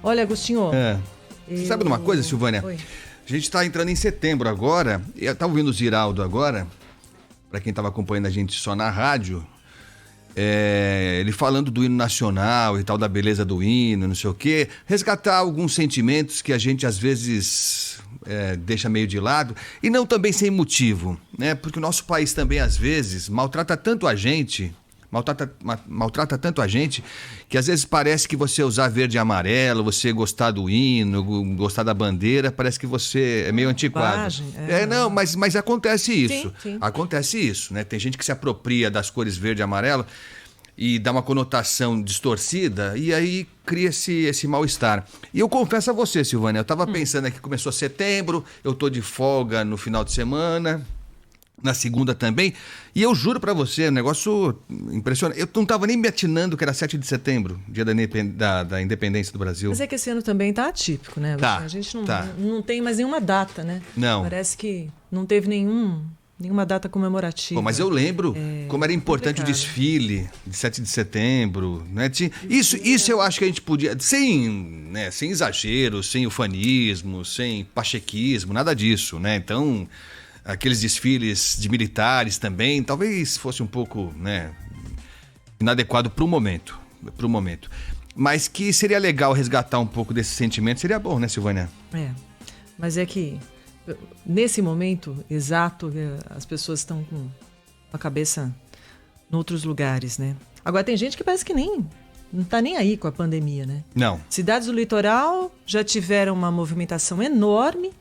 Olha, Agostinho... Você sabe de uma coisa, Silvânia? Oi. A gente está entrando em setembro agora. Eu estava ouvindo o Ziraldo agora, para quem estava acompanhando a gente só na rádio, ele falando do hino nacional e tal, da beleza do hino, não sei o quê. Resgatar alguns sentimentos que a gente às vezes deixa meio de lado, e não também sem motivo, né? Porque o nosso país também às vezes maltrata tanto a gente... Maltrata tanto a gente que às vezes parece que você usar verde e amarelo, você gostar do hino, gostar da bandeira, parece que você é meio antiquado. Não, mas acontece isso. Sim. Acontece isso, né? Tem gente que se apropria das cores verde e amarelo e dá uma conotação distorcida e aí cria-se esse mal-estar. E eu confesso a você, Silvânia, eu estava pensando aqui, começou setembro, eu tô de folga no final de semana... Na segunda também, e eu juro pra você, um negócio impressionante. Eu não estava nem me atinando que era 7 de setembro, dia da independência do Brasil. Mas é que esse ano também tá atípico, né? A gente não tem mais nenhuma data, né? Não. Parece que não teve nenhuma data comemorativa. Mas eu lembro como era importante o desfile de 7 de setembro, né? Isso eu acho que a gente podia, sem exagero, sem ufanismo, sem pachequismo, nada disso, né? Então... Aqueles desfiles de militares também, talvez fosse um pouco, inadequado para o momento. Mas que seria legal resgatar um pouco desse sentimento, seria bom, né, Silvânia? Mas é que, nesse momento exato, as pessoas estão com a cabeça em outros lugares, né? Agora, tem gente que parece que não está nem aí com a pandemia, né? Não. Cidades do litoral já tiveram uma movimentação enorme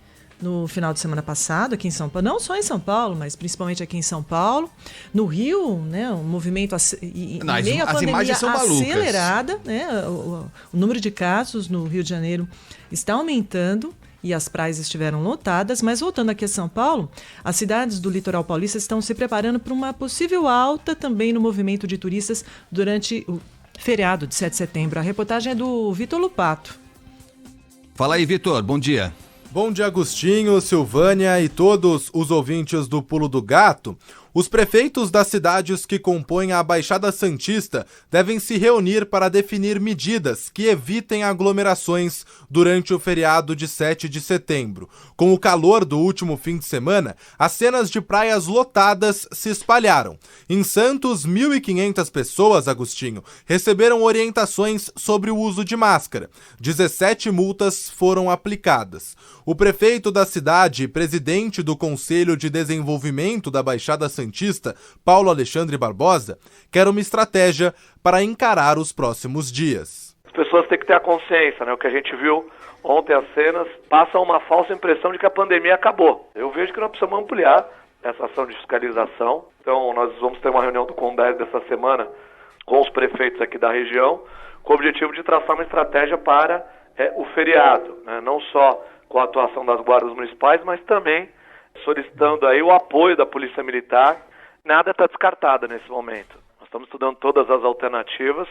no final de semana passado, aqui em São Paulo, não só em São Paulo, mas principalmente aqui em São Paulo. No Rio, né, o movimento meio a pandemia acelerada, né, o número de casos no Rio de Janeiro está aumentando e as praias estiveram lotadas, mas voltando aqui a São Paulo, as cidades do litoral paulista estão se preparando para uma possível alta também no movimento de turistas durante o feriado de 7 de setembro. A reportagem é do Vitor Lupato. Fala aí, Vitor, bom dia. Bom dia, Agostinho, Silvânia e todos os ouvintes do Pulo do Gato. Os prefeitos das cidades que compõem a Baixada Santista devem se reunir para definir medidas que evitem aglomerações durante o feriado de 7 de setembro. Com o calor do último fim de semana, as cenas de praias lotadas se espalharam. Em Santos, 1.500 pessoas, Agostinho, receberam orientações sobre o uso de máscara. 17 multas foram aplicadas. O prefeito da cidade e presidente do Conselho de Desenvolvimento da Baixada Santista, Paulo Alexandre Barbosa, quer uma estratégia para encarar os próximos dias. As pessoas têm que ter a consciência, né? O que a gente viu ontem, as cenas, passam uma falsa impressão de que a pandemia acabou. Eu vejo que nós precisamos ampliar essa ação de fiscalização. Então, nós vamos ter uma reunião do CONDES dessa semana com os prefeitos aqui da região, com o objetivo de traçar uma estratégia para o feriado, né? Não só com a atuação das guardas municipais, mas também solicitando aí o apoio da Polícia Militar. Nada está descartado nesse momento. Nós estamos estudando todas as alternativas.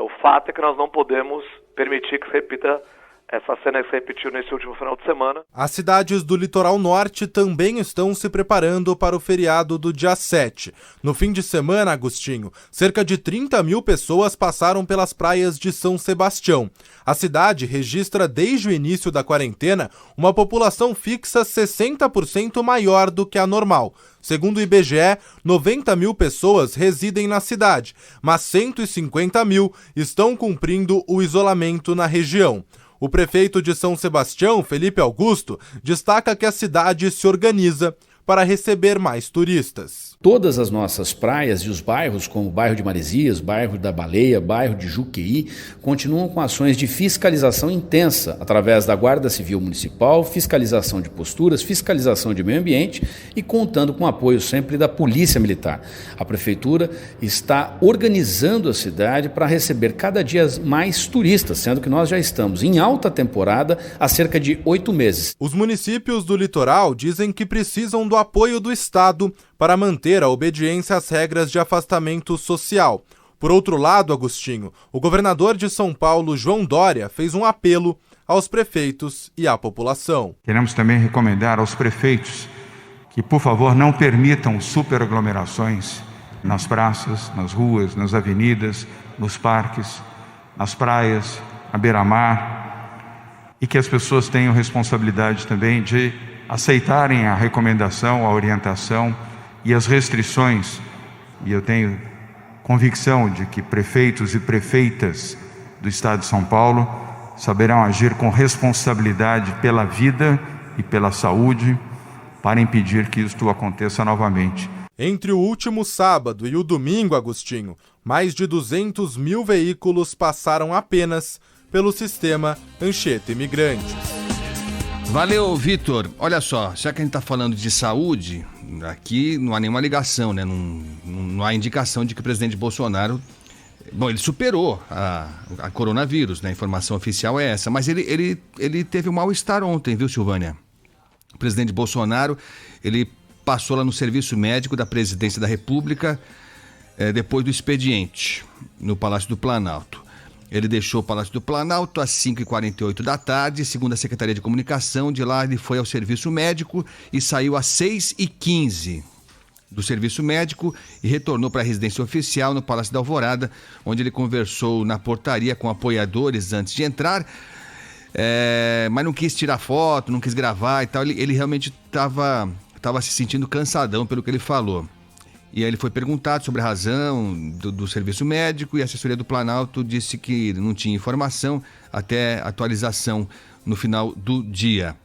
O fato é que nós não podemos permitir que se repita essa cena que se repetiu nesse último final de semana. As cidades do litoral norte também estão se preparando para o feriado do dia 7. No fim de semana, Agostinho, cerca de 30 mil pessoas passaram pelas praias de São Sebastião. A cidade registra desde o início da quarentena uma população fixa 60% maior do que a normal. Segundo o IBGE, 90 mil pessoas residem na cidade, mas 150 mil estão cumprindo o isolamento na região. O prefeito de São Sebastião, Felipe Augusto, destaca que a cidade se organiza para receber mais turistas. Todas as nossas praias e os bairros, como o bairro de Maresias, bairro da Baleia, bairro de Juqueí, continuam com ações de fiscalização intensa, através da Guarda Civil Municipal, fiscalização de posturas, fiscalização de meio ambiente e contando com o apoio sempre da Polícia Militar. A Prefeitura está organizando a cidade para receber cada dia mais turistas, sendo que nós já estamos em alta temporada há cerca de 8 meses. Os municípios do litoral dizem que precisam do apoio do Estado para manter a obediência às regras de afastamento social. Por outro lado, Agostinho, o governador de São Paulo, João Dória, fez um apelo aos prefeitos e à população. Queremos também recomendar aos prefeitos que, por favor, não permitam superaglomerações nas praças, nas ruas, nas avenidas, nos parques, nas praias, à beira-mar. e que as pessoas tenham responsabilidade também de aceitarem a recomendação, a orientação e as restrições. E eu tenho convicção de que prefeitos e prefeitas do Estado de São Paulo saberão agir com responsabilidade pela vida e pela saúde para impedir que isto aconteça novamente. Entre o último sábado e o domingo, Agostinho, mais de 200 mil veículos passaram apenas pelo sistema Anchieta Imigrantes. Valeu, Vitor. Olha só, já que a gente está falando de saúde, aqui não há nenhuma ligação, né? Não há indicação de que o presidente Bolsonaro... Bom, ele superou a coronavírus, né? A informação oficial é essa. Mas ele teve um mal-estar ontem, viu, Silvânia? O presidente Bolsonaro, ele passou lá no serviço médico da Presidência da República depois do expediente, no Palácio do Planalto. Ele deixou o Palácio do Planalto às 5h48 da tarde, segundo a Secretaria de Comunicação. De lá ele foi ao serviço médico e saiu às 6h15 do serviço médico e retornou para a residência oficial no Palácio da Alvorada, onde ele conversou na portaria com apoiadores antes de entrar, mas não quis tirar foto, não quis gravar e tal. Ele realmente estava se sentindo cansadão pelo que ele falou. E aí ele foi perguntado sobre a razão do serviço médico e a assessoria do Planalto disse que não tinha informação até atualização no final do dia.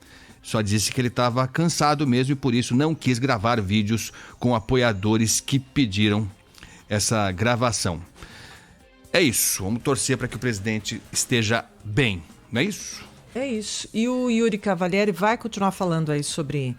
Só disse que ele estava cansado mesmo e por isso não quis gravar vídeos com apoiadores que pediram essa gravação. É isso, vamos torcer para que o presidente esteja bem, não é isso? É isso. E o Yuri Cavalieri vai continuar falando aí sobre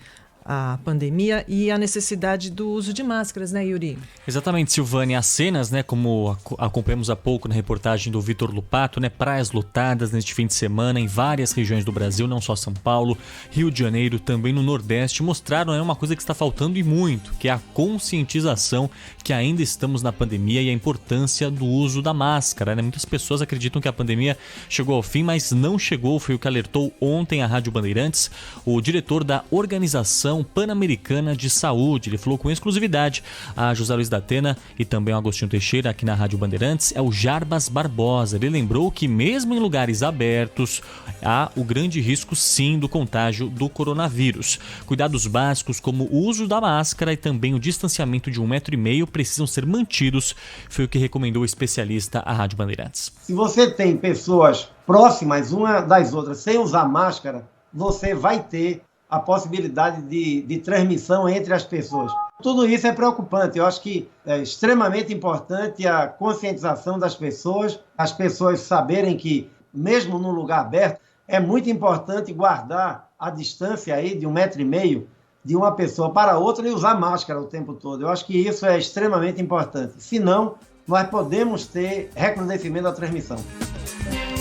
a pandemia e a necessidade do uso de máscaras, né, Yuri? Exatamente, Silvânia. As cenas, né, como acompanhamos há pouco na reportagem do Vitor Lupato, né, praias lotadas neste fim de semana em várias regiões do Brasil, não só São Paulo, Rio de Janeiro, também no Nordeste, mostraram, né, uma coisa que está faltando e muito, que é a conscientização que ainda estamos na pandemia e a importância do uso da máscara, né? Muitas pessoas acreditam que a pandemia chegou ao fim, mas não chegou, foi o que alertou ontem a Rádio Bandeirantes o diretor da Organização Pan-Americana de Saúde. Ele falou com exclusividade a José Luiz da Atena e também o Agostinho Teixeira aqui na Rádio Bandeirantes, é o Jarbas Barbosa. Ele lembrou que mesmo em lugares abertos há o grande risco sim do contágio do coronavírus. Cuidados básicos como o uso da máscara e também o distanciamento de 1,5 metro precisam ser mantidos, foi o que recomendou o especialista à Rádio Bandeirantes. Se você tem pessoas próximas uma das outras sem usar máscara, você vai ter a possibilidade de transmissão entre as pessoas. Tudo isso é preocupante. Eu acho que é extremamente importante a conscientização das pessoas, as pessoas saberem que, mesmo num lugar aberto, é muito importante guardar a distância aí de 1,5 metro de uma pessoa para outra e usar máscara o tempo todo. Eu acho que isso é extremamente importante. Senão, nós podemos ter recrudescimento da transmissão.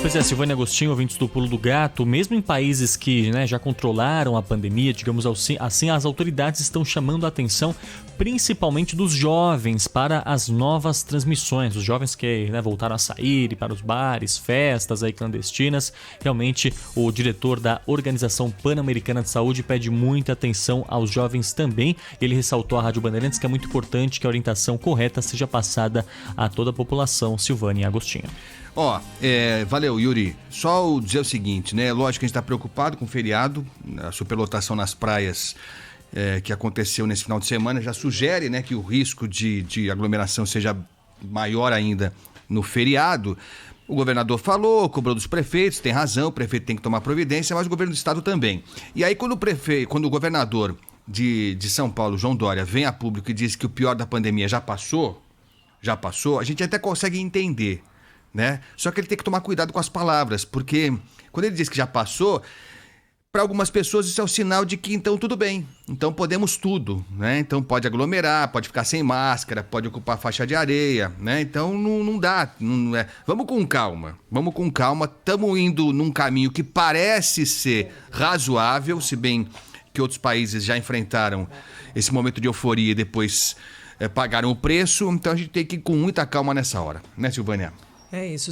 Pois é, Silvânia Agostinho, ouvintes do Pulo do Gato, mesmo em países que, né, já controlaram a pandemia, digamos assim, as autoridades estão chamando a atenção principalmente dos jovens para as novas transmissões. Os jovens que, né, voltaram a sair e para os bares, festas aí clandestinas. Realmente, o diretor da Organização Pan-Americana de Saúde pede muita atenção aos jovens também. Ele ressaltou à Rádio Bandeirantes que é muito importante que a orientação correta seja passada a toda a população. Silvânia Agostinho. Valeu, Yuri. Só dizer o seguinte, né? Lógico que a gente está preocupado com o feriado, a superlotação nas praias que aconteceu nesse final de semana já sugere, né, que o risco de aglomeração seja maior ainda no feriado. O governador falou, cobrou dos prefeitos, tem razão, o prefeito tem que tomar providência, mas o governo do estado também. E aí quando o governador de São Paulo, João Dória, vem a público e diz que o pior da pandemia já passou, a gente até consegue entender, né? Só que ele tem que tomar cuidado com as palavras, porque quando ele diz que já passou, para algumas pessoas isso é o sinal de que então tudo bem, então podemos tudo, né? Então pode aglomerar, pode ficar sem máscara, pode ocupar faixa de areia, né? Então não dá, Vamos com calma, estamos indo num caminho que parece ser razoável, se bem que outros países já enfrentaram esse momento de euforia e depois pagaram o preço, então a gente tem que ir com muita calma nessa hora, né, Silvânia? É isso.